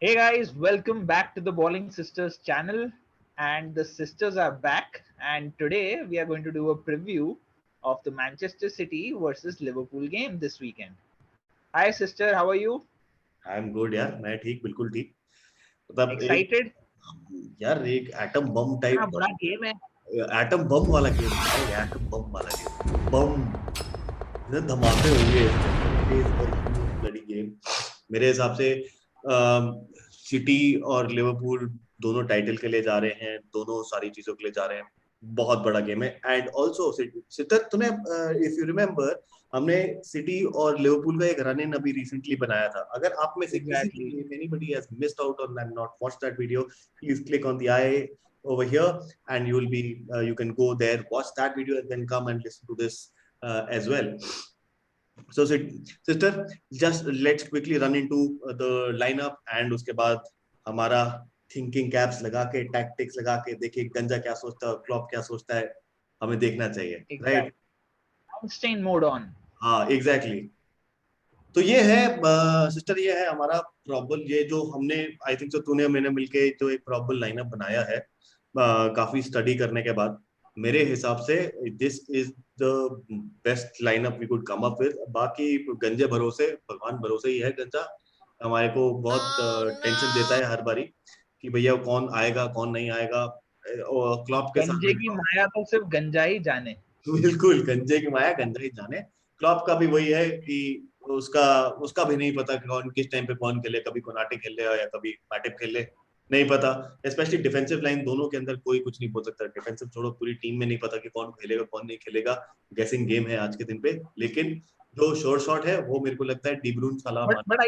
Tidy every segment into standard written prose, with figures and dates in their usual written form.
Hey guys, welcome back to the Bowling Sisters channel. And the sisters are back. And today we are going to do a preview of the Manchester City versus Liverpool game this weekend. Hi sister, how are you? I am good यार, मैं ठीक, बिल्कुल ठीक। मतलब एक Excited? यार एक atom bomb इतना टाइप, बड़ा गेम है। एटम बम वाला गेम है, एटम बम वाला गेम, बम इतने धमाके होंगे इस चक्कर में, इस ब्लडी गेम। मेरे हिसाब से सिटी और लिवरपूल दोनों टाइटल के लिए जा रहे हैं, दोनों सारी चीजों के लिए जा रहे हैं। बहुत बड़ा गेम है। एंड ऑल्सो सिद्धार्थ, तुम्हें इफ यू रिमेम्बर, हमने सिटी और लिवरपूल का एक रन इन अभी रिसेंटली बनाया था। अगर आप में से किसी Exactly. ने, anybody has missed out on and not watched that video, please click on the eye over here and you can go there, watch that video and then come and listen to this as well. So sister, just let's quickly run into the lineup and उसके बाद हमारा thinking caps लगा के, tactics लगा के देखिए गंजा क्या सोचता है, क्लॉप क्या सोचता है, हमें देखना चाहिए, right? Exactly. Einstein mode on. हाँ, एग्जैक्टली। तो ये है सिस्टर, ये है हमारा प्रॉबल, ये जो हमने आई थिंक सो तूने मैंने मिलके जो एक प्रॉबल लाइनअप बनाया है काफी स्टडी करने के बाद, मेरे हिसाब से this is the best lineup we could come up with. बाकी गंजे भरोसे, भगवान भरोसे ही है गंजा, हमारे को बहुत टेंशन देता है हर बारी कि भैया कौन आएगा कौन नहीं आएगा। और क्लॉप के साथ गंजे की माया तो सिर्फ गंजा ही जाने। बिल्कुल, गंजे की माया गंजा ही जाने। क्लॉप का भी वही है कि उसका उसका भी नहीं पता कि कौन किस टाइम पे कौन खेले, कभी कोनाटे खेल ले या कभी मैटिप खेल ले, नहीं पता। स्पेशली डिफेंसिव लाइन दोनों के अंदर कोई कुछ नहीं बोल सकता। डिफेंसिव छोड़ो, पूरी टीम में नहीं पता कि कौन खेलेगा कौन नहीं खेलेगा। गेसिंग गेम है आज के दिन पे। लेकिन जो शॉर्ट शॉट है वो मेरे को लगता है डी ब्रून, सलाह मान। But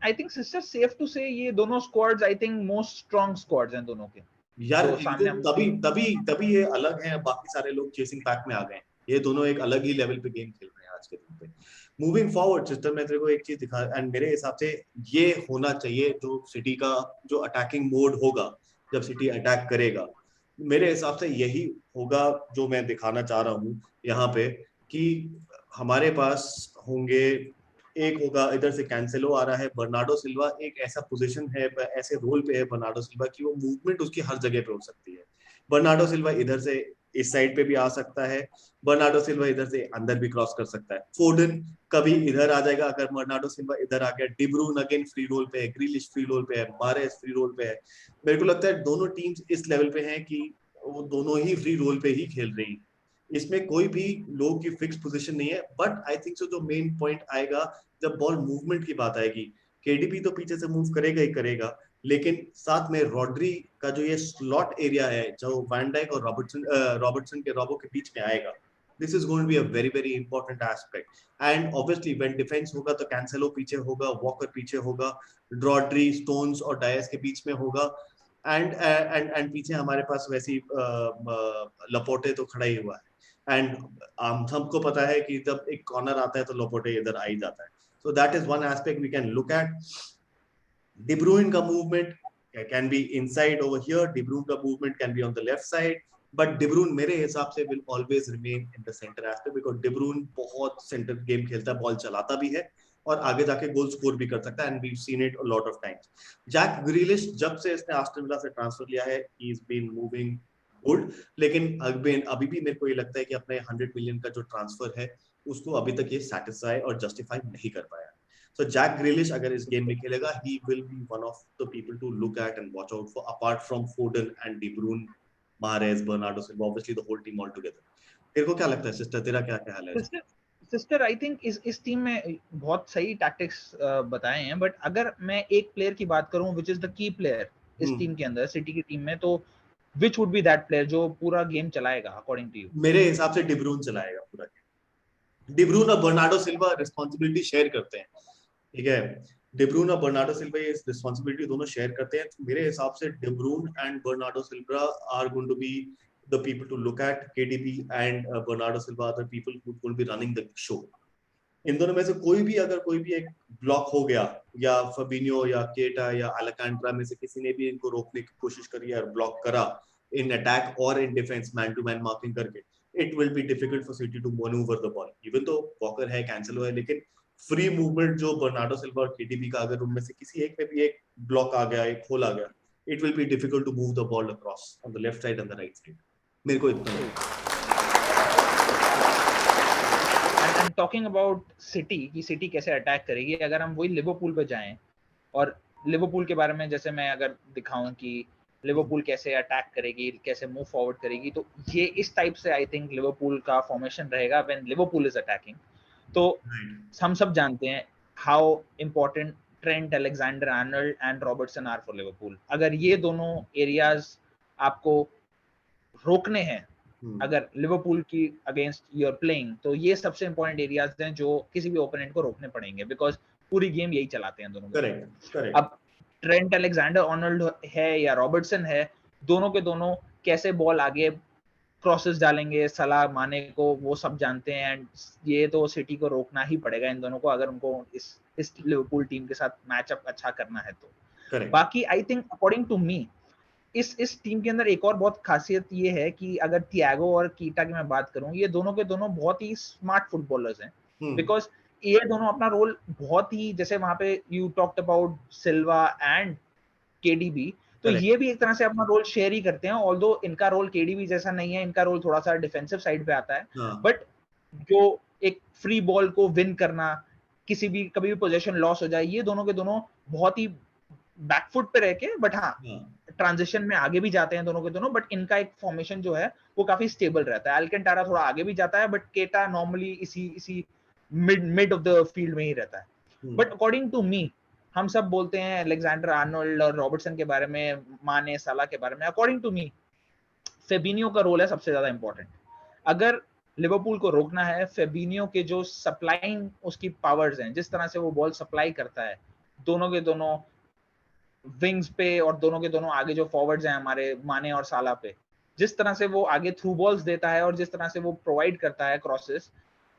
I think sister safe to say ये दोनों squads I think most strong squads हैं दोनों के यार जो इनको सामने हम तभी तभी तभी ये अलग है, बाकी सारे लोग चेसिंग पैक में आ गए हैं। ये दोनों एक अलग ही लेवल पे गेम खेल रहे हैं आज के दिन पे। मूविंग फॉरवर्ड सिस्टम, मैं तेरे को एक चीज दिखा, एंड मेरे हिसाब से ये होना चाहिए जो सिटी का जो अटैकिंग मोड होगा जब सिटी अटैक करेगा, मेरे हिसाब से यही होगा जो मैं दिखाना चाह रहा हूँ यहाँ पे। कि हमारे पास होंगे, एक होगा इधर से कैंसेलो आ रहा है, बर्नार्डो सिल्वा एक ऐसा पोजीशन है, ऐसे रोल पे है बर्नार्डो सिल्वा कि वो मूवमेंट उसकी हर जगह पे हो सकती है। बर्नार्डो सिल्वा इधर से इस साइड पे भी आ सकता है, बर्नार्डो सिल्वा इधर से अंदर भी क्रॉस कर सकता है, फोर्डन कभी इधर आ जाएगा अगर बर्नार्डो सिल्वा इधर आ गया, डिब्रून अगेन फ्री रोल पे है, ग्रिलिश फ्री रोल पे है, मारेस फ्री रोल पे है। मेरे को लगता है दोनों टीम्स इस लेवल पे हैं कि वो दोनों ही फ्री रोल पे ही खेल रही हैं। इसमें कोई भी लोगों की फिक्स पोजीशन नहीं है। बट आई थिंक सो जो मेन पॉइंट आएगा जब बॉल मूवमेंट की बात आएगी, केडीबी तो पीछे से मूव करेगा ही करेगा, लेकिन साथ में रॉड्री का जो ये स्लॉट एरिया है जो वैन डाइक और रॉबर्टसन के रॉबो के बीच में आएगा, this is going to be a very very important aspect. And obviously when defence होगा तो कैंसेलो पीछे होगा, वॉकर पीछे होगा, रॉड्री स्टोन्स और डायस के बीच में होगा। एंड पीछे हमारे पास वैसी लपोटे तो खड़ा ही हुआ है। एंड हम सबको पता है कि जब एक कॉर्नर आता है तो लपोटे इधर आ ही जाता है। So that is one aspect we can look at. De Bruyne का movement can be inside over here. De Bruyne का movement can be on the left side. But De Bruyne मेरे हिसाब से will always remain in the center aspect because De Bruyne बहुत center game खेलता है, ball चलाता भी है और आगे जाके गोल स्कोर भी कर सकता है। And we've seen it a lot of times. Jack Grealish जब से इसने आस्टन विला से ट्रांसफर लिया है, he's been moving good. लेकिन अभी भी मेरे को ये लगता है कि अपने 100 मिलियन का जो ट्रांसफर है उसको अभी तक ये सेटिस्फाई और जस्टिफाई नहीं कर पाया। So Jack Grealish अगर इस गेम में खेलेगा, he will be one of the people to look at and watch out for, apart from Foden and De Bruyne, Mahrez, Bernardo Silva, obviously the whole team all together. तेरे को क्या लगता है sister, तेरा क्या ख्याल है? सिस्टर आई थिंक इस टीम में बहुत सही टैक्टिक्स बताए हैं बट अगर मैं एक प्लेयर की बात करूं which is the key player इस टीम के अंदर सिटी की टीम में तो which would be that player जो पूरा गेम चलाएगा अकॉर्डिंग टू यू? मेरे हिसाब से डिब्रून चलाएगा पूरा गेम। डिब्रून और बर्नार्डो सिल्वा रिस्पांसिबिलिटी शेयर करते हैं, ठीक है? डिब्रून और बर्नार्डो सिल्वा ये रिस्पांसिबिलिटी दोनों शेयर करते हैं। तो मेरे हिसाब से De Bruyne and Bernardo Silva are going to be the people to look at. KDB and Bernardo Silva are the people who will be running the show. इन दोनों में से कोई भी एक ब्लॉक हो गया, या फबिनियो या केटा या अलेकांड्रा में से किसी ने भी इनको रोकने की कोशिश करी या ब्लॉक करा इन अटैक और in defence man to man marking करके, it will be difficult for City to manoeuvre the ball. Even तो वॉकर है, कैंसेलो है, लेकिन फ्री मूवमेंट जो बर्नार्डो सिल्वा और केडीबी का, अगर उनमें से किसी एक पे भी एक ब्लॉक आ गया, एक होल आ गया, it will be difficult to move the ball across on the left side and the right side. मेरे को इतना एंड टॉकिंग अबाउट सिटी कि सिटी कैसे अटैक करेगी, अगर हम वही लिवरपूल पे जाएं और लिवरपूल के बारे में जैसे मैं अगर दिखाऊं कि लिवरपूल कैसे अटैक करेगी, कैसे मूव फॉरवर्ड करेगी, तो ये इस टाइप से आई थिंक लिवरपूल का फॉर्मेशन रहेगा व्हेन लिवरपूल इज अटैकिंग. तो हम सब जानते हैं how important Trent Alexander Arnold and Robertson are for Liverpool. अगर ये दोनों एरियाज आपको रोकने हैं, अगर लिवरपूल की अगेंस्ट यू आर प्लेइंग, तो ये सबसे इंपॉर्टेंट एरियाज हैं जो किसी भी ओपोनेंट को रोकने पड़ेंगे, बिकॉज पूरी गेम यही चलाते हैं दोनों. करेक्ट. अब ट्रेंट अलेक्जेंडर आर्नल्ड है या रॉबर्टसन है, दोनों के दोनों कैसे बॉल आगे क्रॉसेस डालेंगे सलाह माने को, वो सब जानते हैं. एंड ये तो सिटी को रोकना ही पड़ेगा इन दोनों को, अगर उनको इस लिवरपूल टीम के साथ मैचअप अच्छा करना है तो. बाकी I think according to me इस टीम के अंदर एक और बहुत खासियत ये है कि अगर थियागो और कीटा की मैं बात करूं, ये दोनों के दोनों बहुत ही स्मार्ट फुटबॉलर्स हैं. बिकॉज ये दोनों अपना रोल बहुत ही, जैसे वहां पे you talked about Silva and KDB, तो ये भी एक तरह से अपना रोल शेयर ही करते हैं. ऑल्दो इनका रोल केडीबी जैसा नहीं है, इनका रोल थोड़ा सा डिफेंसिव साइड पे आता है, बट जो एक फ्री बॉल को विन करना, किसी भी कभी भी पोजीशन लॉस हो जाए, ये दोनों के दोनों बहुत ही बैकफुट पे रह के, बट हाँ ट्रांजिशन में आगे भी जाते हैं दोनों के दोनों. बट इनका एक फॉर्मेशन जो है वो काफी स्टेबल रहता है. अल्कंटारा थोड़ा आगे भी जाता है, बट केटा नॉर्मली इसी मिड ऑफ द फील्ड में ही रहता है. बट अकॉर्डिंग टू मी, हम सब बोलते हैं अलेक्जेंडर आर्नोल्ड और रॉबर्टसन के बारे में, माने साला के बारे में. अकॉर्डिंग टू मी फेबिनियो का रोल है सबसे ज्यादा इंपॉर्टेंट. अगर लिवरपूल को रोकना है, फेबिनियो के जो सप्लाइंग उसकी पावर्स हैं, जिस तरह से वो बॉल सप्लाई करता है दोनों के दोनों विंग्स पे और दोनों के दोनों आगे जो फॉरवर्ड्स हैं हमारे माने और साला पे, जिस तरह से वो आगे थ्रू बॉल्स देता है और जिस तरह से वो प्रोवाइड करता है क्रॉसेस,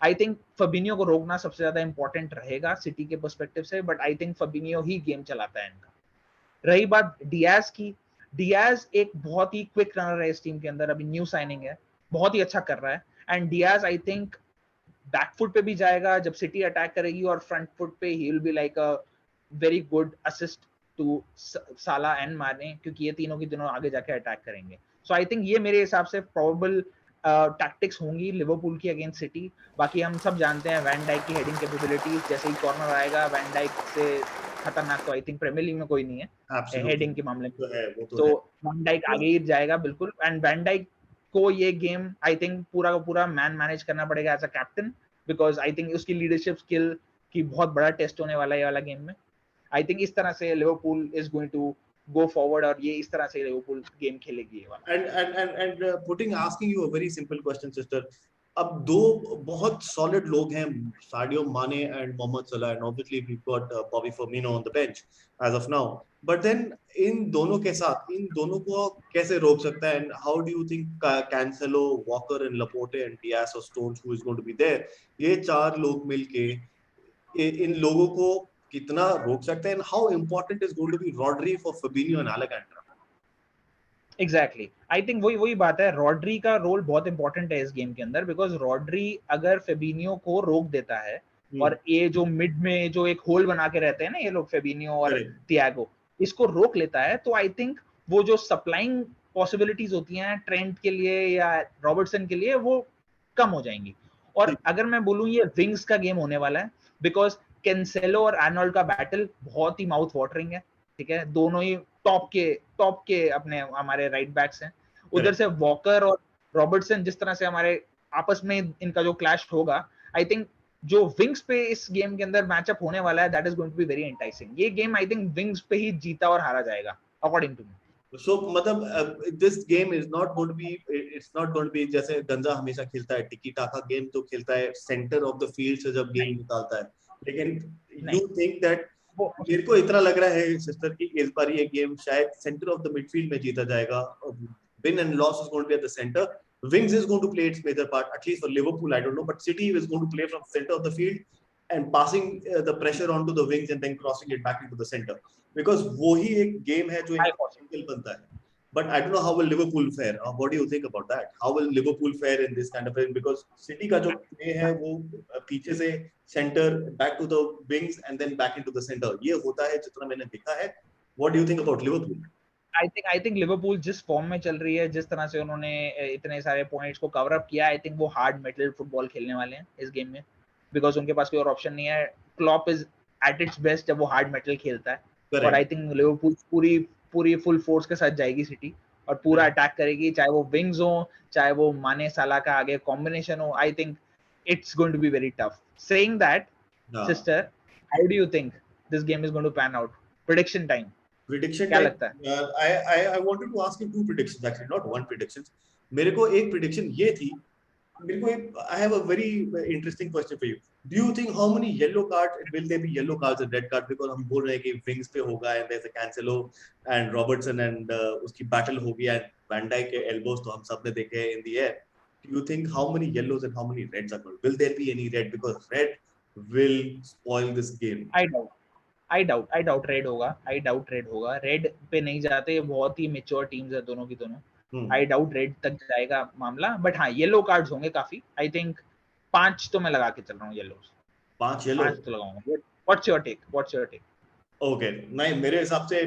आई थिंक फबिनियो को रोकना सबसे ज्यादा इंपॉर्टेंट रहेगा सिटी के पर्सपेक्टिव से. But I think फबिनियो he game चलाता है इनका. रही बात डियाज की, डियाज एक बहुत ही क्विक रनर है इस टीम के अंदर, अभी न्यू साइनिंग है, बहुत ही अच्छा कर रहा है. And Diaz I think back foot पे भी जाएगा जब सिटी अटैक करेगी, और फ्रंट फुट पे ही will be like a very good assist to Salah and Mane, क्योंकि ये तीनों की दिनों आगे जाके अटैक करेंगे. सो आई थिंक ये मेरे हिसाब से प्रोबेबल टैक्टिक्स होंगी लिवरपूल की अगेंस्ट सिटी. बाकी हम सब जानते हैं वैन डाइक की हेडिंग कैपेबिलिटीज, जैसे ही कॉर्नर आएगा वैन डाइक से खतरनाक तो आई थिंक प्रीमियर लीग में कोई नहीं है हेडिंग के मामले में. तो वैन डाइक आगे ही जाएगा बिल्कुल. एंड वैन डाइक को ये गेम आई थिंक पूरा का पूरा मैन मैनेज करना पड़ेगा as a captain, because I think उसकी लीडरशिप स्किल की बहुत बड़ा टेस्ट होने वाला है ये वाला गेम में. आई थिंक इस तरह से Liverpool is going to go forward, और ये इस तरह से लिवरपूल गेम खेलेगी ये वाला. And putting asking you a very simple question sister. अब दो बहुत सॉलिड लोग हैं, साडियो माने and Mohammed Salah, and obviously we got Bobby Firmino on the bench as of now. But then इन दोनों के साथ इन दोनों को कैसे रोक सकता है? And how do you think Cancelo, Walker and Laporte and Dias और Stones who is going to be there, ये चार लोग मिलके इन लोगों को कितना रोक सकते हैं? How important is going to be Rodri for Fabinho and Alexander? Exactly, I think वही बात है. रॉड्री का रोल बहुत इंपॉर्टेंट है इस गेम के अंदर, बिकॉज रॉड्री अगर फेबिनियो को रोक देता है, और ये जो मिड में जो एक होल बना के रहते हैं ना ये लोग फेबिनियो और थियागो, इसको रोक लेता है, तो आई थिंक वो जो सप्लाइंग पॉसिबिलिटीज होती हैं ट्रेंट के लिए या रॉबर्टसन के लिए, वो कम हो जाएंगी. और अगर मैं बोलूं ये विंग्स का गेम होने वाला है, बिकॉज कैंसेलो और आर्नोल्ड का बैटल बहुत ही माउथ वाटरिंग है. ठीक है, दोनों ही टॉप के अपने हमारे राइट बैक्स हैं. उधर से वॉकर और रॉबर्टसन, जिस तरह से हमारे आपस में इनका जो क्लैश होगा, आई थिंक जो विंग्स पे इस गेम के अंदर मैचअप होने वाला है, that is going to be very enticing. ये गेम आई थिंक विंग्स पे ही जीता और हारा जाएगा अकॉर्डिंग टू मी. So मतलब this game is not going to be, it's not going to be जैसे गंजा हमेशा खेलता है टिकी टाका गेम, तो खेलता है सेंटर ऑफ द फील्ड से जब गेम निकालता है. लेकिन you think that, मेरे को इतना लग रहा है सिस्टर कि इस बार ये गेम शायद सेंटर ऑफ द मिडफील्ड में जीता जाएगा. Win and loss is going to be at the center. Wings is going to play its major part, at least for Liverpool, I don't know, but City is going to play from center of the field and passing the pressure onto the wings and then crossing it back into the center, because वो ही एक game है जो impossible बनता है. But I don't know how will Liverpool fare. What do you think about that? How will Liverpool fare in this kind of thing? Because City का जो play है वो पीछे से center back to the wings and then back into the center. ये होता है जितना मैंने देखा है. What do you think about Liverpool? I think Liverpool जिस फॉर्म में चल रही है, जिस तरह से उन्होंने इतने सारे पॉइंट्स को कवर अप किया, आई थिंक वो हार्ड मेटल फुटबॉल खेलने वाले हैं इस गेम में, बिकॉज उनके पास कोई और ऑप्शन नहीं है. Klopp is at its best जब वो हार्ड मेटल खेलता है. Correct. और आई थिंक लिवरपूल पूरी पूरी फुल फोर्स के साथ जाएगी सिटी और पूरा अटैक करेगी, चाहे वो विंग्स हो, चाहे वो माने साला का आगे कॉम्बिनेशन हो. I think it's going to be very tough. Saying that, sister, how do you think this game is going to pan out? Prediction time. Prediction क्या time. लगता है? I wanted to ask you two predictions actually, not one prediction. मेरे को एक prediction ये थी. मेरे को एक, I have a very interesting question for you. Do you think how many yellow cards will there be yellow cards and red cards? Because हम बोल रहे हैं कि wings पे होगा and there's a Cancelo and Robertson and उसकी battle होगी and Van Dijk के elbows तो हम सब ने देखे in the air. Do you think how many yellows and how many reds are going? Will there be any red? Because red will spoil this game. I doubt red होगा. Red पे नहीं जाते, बहुत ही मेच्योर टीम्स है दोनों की दोनों. I doubt red तक जाएगा मामला, बट हाँ येलो कार्ड्स होंगे काफी. आई थिंक 5 तो मैं लगा के चल रहा हूँ येलो. 5 येलो 5 तो लगाऊंगा. What's your take? ओके, नहीं मेरे हिसाब से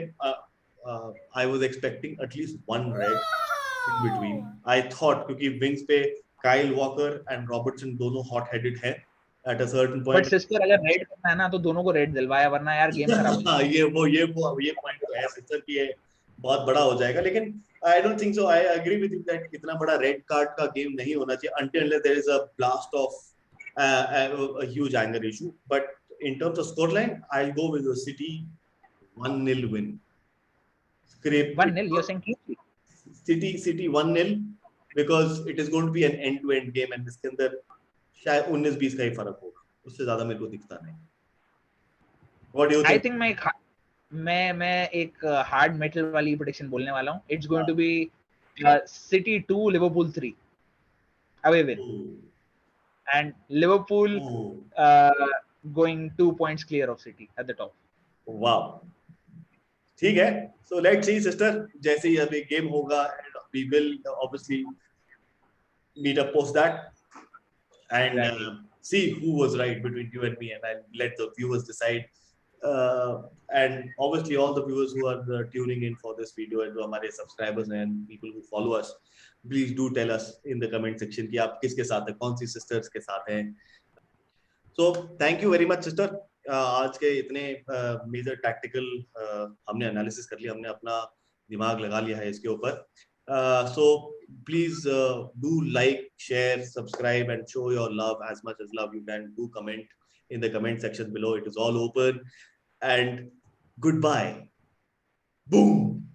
I was expecting at least 1 red in between. I thought क्योंकि विंग्स पे काइल वॉकर एंड रॉबर्टसन दोनों हॉट हेडेड हैं at a certain point. But sister अगर रेड करना है ना तो दोनों को रेड दिलवाया, वरना यार गेम खराब हो जाएगा. ये पॉइंट तो है सिस्टर की, है बहुत बड़ा हो जाएगा. लेकिन I don't think so. I agree with you that इतना बड़ा रेड कार्ड का गेम नहीं होना चाहिए until there is a blast of a huge anger issue. But in terms of scoreline, I'll go with the City 1-0 win. 1-0 you're saying? City 1-0 because it is going to be an end-to-end game and इसके अंदर शायद 19-20 का ही फर्क होगा, उससे ज्यादा मेरे को दिखता नहीं. What do you think? I think मैं एक हार्ड मेटल वाली प्रेडिक्शन बोलने वाला हूँ. It's going to be City 2 Liverpool 3 away win. And Liverpool going 2 points clear of City at the top. Wow. ठीक है. So let's see sister, जैसे ही अभी गेम होगा we will obviously meet up post that and see who was right between you and me, and I'll let the viewers decide. And obviously all the viewers who are tuning in for this video and जो हमारे subscribers and people who follow us, please do tell us in the comment section कि आप किसके साथ हैं, कौन सी sisters के साथ हैं. So thank you very much sister. आज के इतने मेजर टैक्टिकल हमने एनालिसिस कर लिया, हमने अपना दिमाग लगा लिया है इसके ऊपर. So please do like, share, subscribe and show your love as much as love you can. Do comment in the comment section below. It is all open. And goodbye. Boom.